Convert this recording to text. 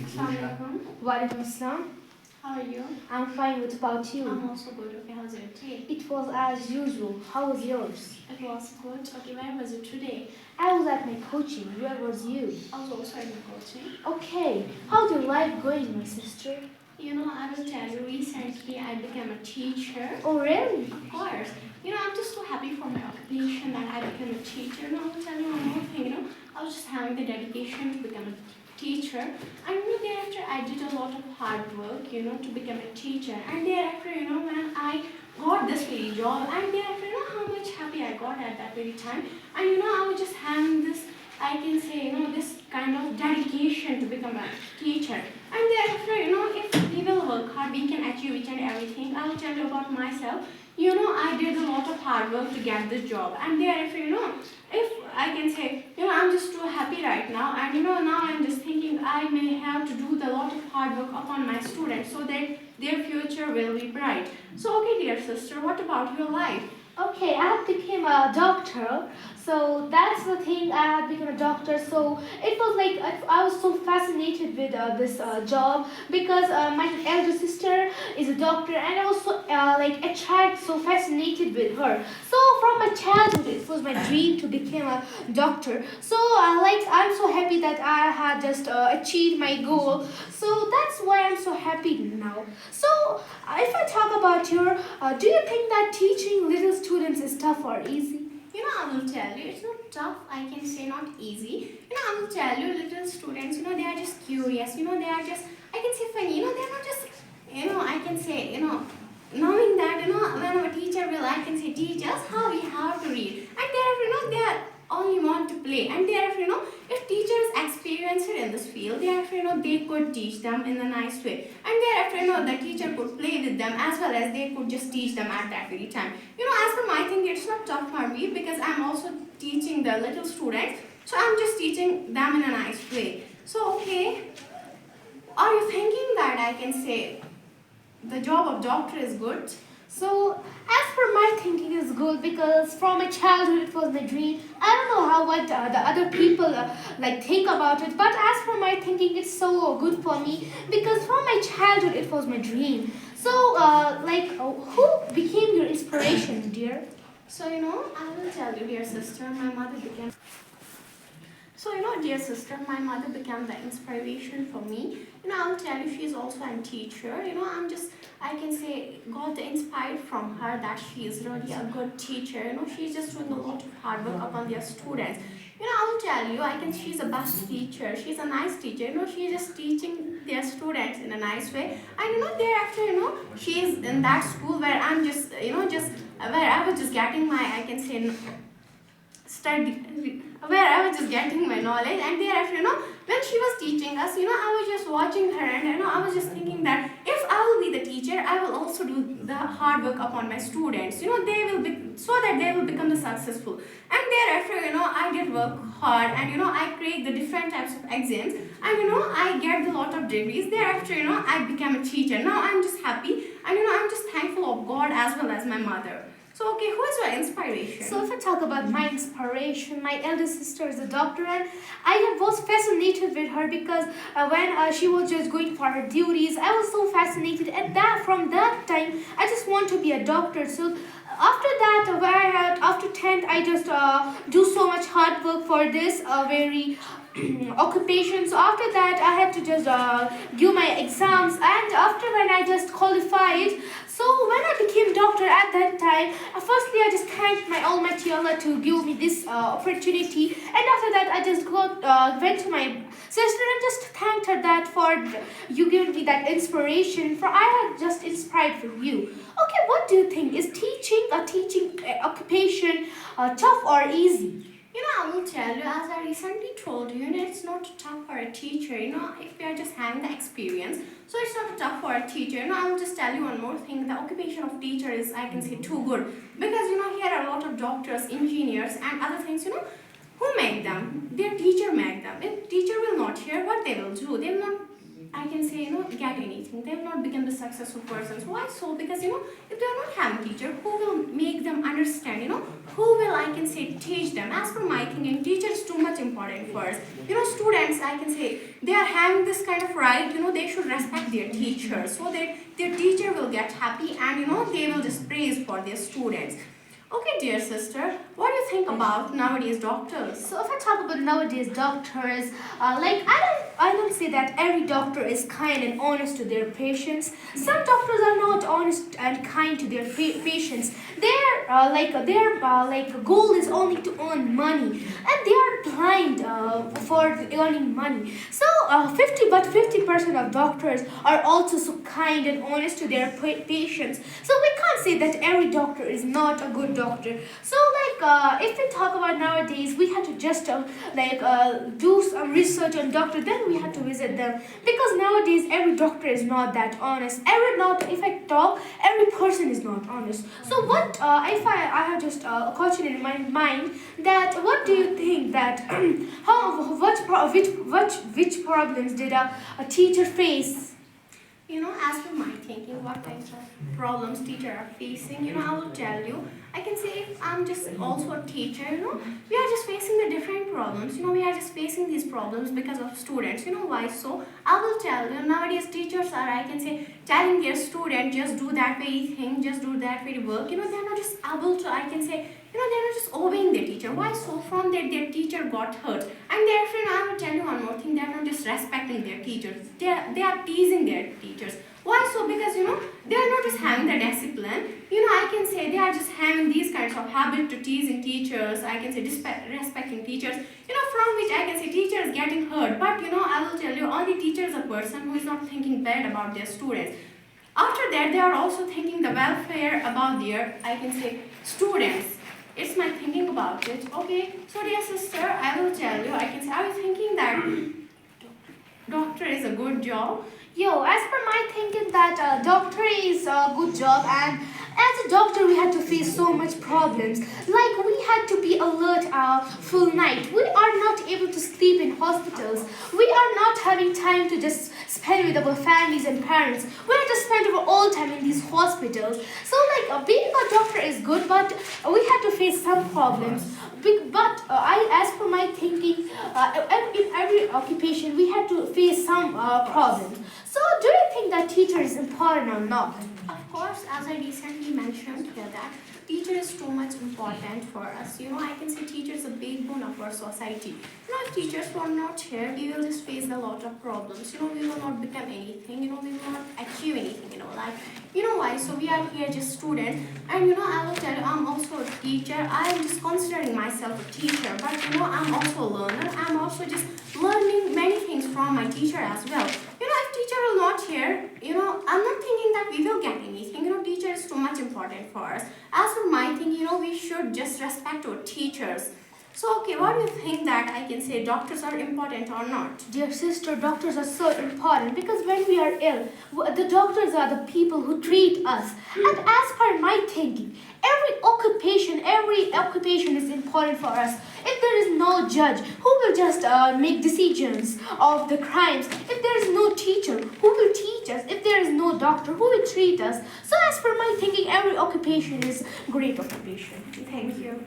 Assalamualaikum. Walaikum Assalam. How are you? I'm fine. What about you? I'm also good. Okay, how's your day? It was as usual. How was yours? It was good. Okay, where was you today? I was at my coaching. Where was you? I was also at my coaching. Okay. How's your life going, my sister? You know, I will tell you, recently I became a teacher. Oh, really? Of course. You know, I'm just so happy for my occupation that I became a teacher. You know, I will tell you one more thing, you know, I was just having the dedication to become a teacher. And you know, thereafter I did a lot of hard work, you know, to become a teacher. And thereafter, you know, when I got this very job, and thereafter, you know, how much happy I got at that very time. And you know, I was just having this, I can say, you know, this kind of dedication to become a teacher. And thereafter, you know, if we will work hard, we can achieve each and everything. I will tell you about myself. You know, I did a lot of hard work to get this job. And thereafter, you know, if I can say, you know, I'm just too happy right now. And you know, now I'm just thinking I may have to do a lot of hard work upon my students so that their future will be bright. So, okay, dear sister, what about your life? Okay, I have become a doctor. So that's the thing. I have become a doctor. So it was like I was so fascinated with this job because my elder sister is a doctor, and I was so like attracted, so fascinated with her. So from my childhood, it was my dream to become a doctor. So like I'm so happy that I had just achieved my goal. So that's why I'm so happy now. So if I talk about your, do you think that teaching little students is tough or easy? You know, I will tell you, it's not tough, I can say not easy. You know, I will tell you, little students, you know, they are just curious, you know, they are just, I can say funny, you know, they are not just, you know, I can say, you know, knowing that, you know, when a teacher will, I can say, teach us how we have to read. And thereafter, you know, they are only want to play. And thereafter, you know, if teachers experienced it in this field, thereafter, you know, they could teach them in a nice way. And thereafter, you know, the teacher could play with them as well as they could just teach them at that very time. You know, as for my thing, it's not tough for me because I'm also teaching the little students. So I'm just teaching them in a nice way. So, okay, are you thinking that I can say the job of doctor is good? So, as per my thinking is good because from my childhood it was my dream. I don't know how what the other people like think about it, but as for my thinking, it's so good for me because from my childhood it was my dream. So, who became your inspiration, dear? So, you know, I will tell you, dear sister, my mother became. So, you know, dear sister, my mother became the inspiration for me. You know, I'll tell you, she's also a teacher. You know, I can say, got inspired from her that she is really a good teacher. You know, she's just doing a lot of hard work upon their students. You know, I'll tell you, she's the best teacher. She's a nice teacher. You know, she's just teaching their students in a nice way. And, you know, thereafter, you know, she's in that school where I'm just, you know, where I was just getting my, I can say, study, where I was just getting my knowledge. And thereafter, you know, when she was teaching us, you know, I was just watching her, and you know, I was just thinking that if I will be the teacher, I will also do the hard work upon my students. You know, they will be so that they will become the successful. And thereafter, you know, I did work hard, and you know, I create the different types of exams, and you know, I get a lot of degrees. Thereafter, you know, I became a teacher. Now I'm just happy, and you know, I'm just thankful of God as well as my mother. So, okay, who is your inspiration? So, if I talk about my inspiration, my elder sister is a doctor, and I was fascinated with her because when she was just going for her duties, I was so fascinated. And that from that time, I just want to be a doctor. So, after that, after 10th, I just do so much hard work for this very occupation. So after that, I had to just give my exams, and after when I just qualified. So when I became doctor at that time, firstly I just thanked my Almighty Allah to give me this opportunity, and after that I just went to my sister and just thanked her that for you giving me that inspiration. For I had just inspired from you. Okay, what do you think? Is teaching a teaching occupation tough or easy? You know, I will tell you, as I recently told you, you know, it's not tough for a teacher, you know, if we are just having the experience. So it's not tough for a teacher. You know, I will just tell you one more thing. The occupation of teacher is, I can say, too good. Because, you know, here are a lot of doctors, engineers, and other things, you know, who make them? Their teacher make them. If teacher will not hear, what they will do? They will not I can say, get anything. They will not become the successful persons. Why so? Because, if they are not having teacher, who will make them understand, who will, I can say, teach them? As per my thinking, teacher is too much important for us. Students, I can say, they are having this kind of right, they should respect their teacher so that their teacher will get happy and, they will just praise for their students. Okay, dear sister, what do you think about nowadays doctors? So if I talk about nowadays doctors, I don't say that every doctor is kind and honest to their patients. Some doctors are not honest and kind to their patients. Their goal is only to earn money, and they are blind for earning money. So 50% of doctors are also so kind and honest to their patients. So we can't say that every doctor is not a good doctor. So if we talk about nowadays, we have to just do some research on doctor, then we have to visit them, because nowadays every doctor is not that honest. Every person is not honest. So what if I have just a question in my mind, that what do you think that which problems did a teacher face? As per my thinking, what types of problems teacher are facing, I will tell you. I can say if I'm just also a teacher, we are just facing the different problems. We are just facing these problems because of students. Why so? I will tell you, nowadays teachers are, I can say, telling their student, just do that very thing, just do that very work. They're not just able to, I can say, they're not just obeying their teacher. Why so? From that, their teacher got hurt. And therefore, I will tell you one more thing, they're not just respecting their teachers. They are teasing their teachers. Why so? Because, they are not just having the discipline. I can say they are just having these kinds of habit to teasing teachers, I can say respecting teachers, from which I can say teacher is getting hurt. But, I will tell you, only teacher is a person who is not thinking bad about their students. After that, they are also thinking the welfare about their, I can say, students. It's my thinking about it. Okay, so dear sister, I will tell you, I can say, are you thinking that doctor is a good job? As per my thinking, that doctor is a good job, and as a doctor we had to face so much problems. Like, we had to be alert full night. We are not able to sleep in hospitals. We are not having time to just spend with our families and parents. We have to spend our all time in these hospitals. So being a doctor is good, but we had to face some problems. But as per my thinking, in every occupation we had to face some problems. So do you think that teacher is important or not? Of course, as I recently mentioned here, that teacher is too much important for us. I can say teacher is a backbone of our society. If teachers were not here, we will just face a lot of problems. We will not become anything. We will not achieve anything in our life. Why? So we are here just students, and I will tell you, I'm also a teacher. I am just considering myself a teacher, but I'm also a learner. I'm also just learning many things from my teacher as well. If teacher will not here, I'm not thinking that we will get anything. Teacher is too much important for us. As for my thing, we should just respect our teachers. So, okay, what do you think that I can say doctors are important or not? Dear sister, doctors are so important, because when we are ill, the doctors are the people who treat us. And as per my thinking, every occupation is important for us. If there is no judge, who will just make decisions of the crimes? If there is no teacher, who will teach us? If there is no doctor, who will treat us? So as per my thinking, every occupation is great occupation. Thank you.